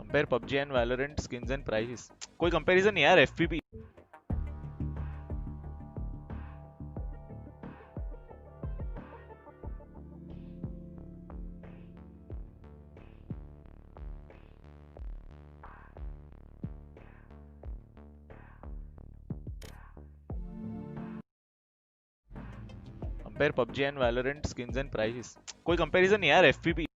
Compare PUBG and Valorant skins and price. कोई comparison नहीं यार, FPP. Compare PUBG and Valorant skins and price. कोई comparison नहीं यार, एफपीपी।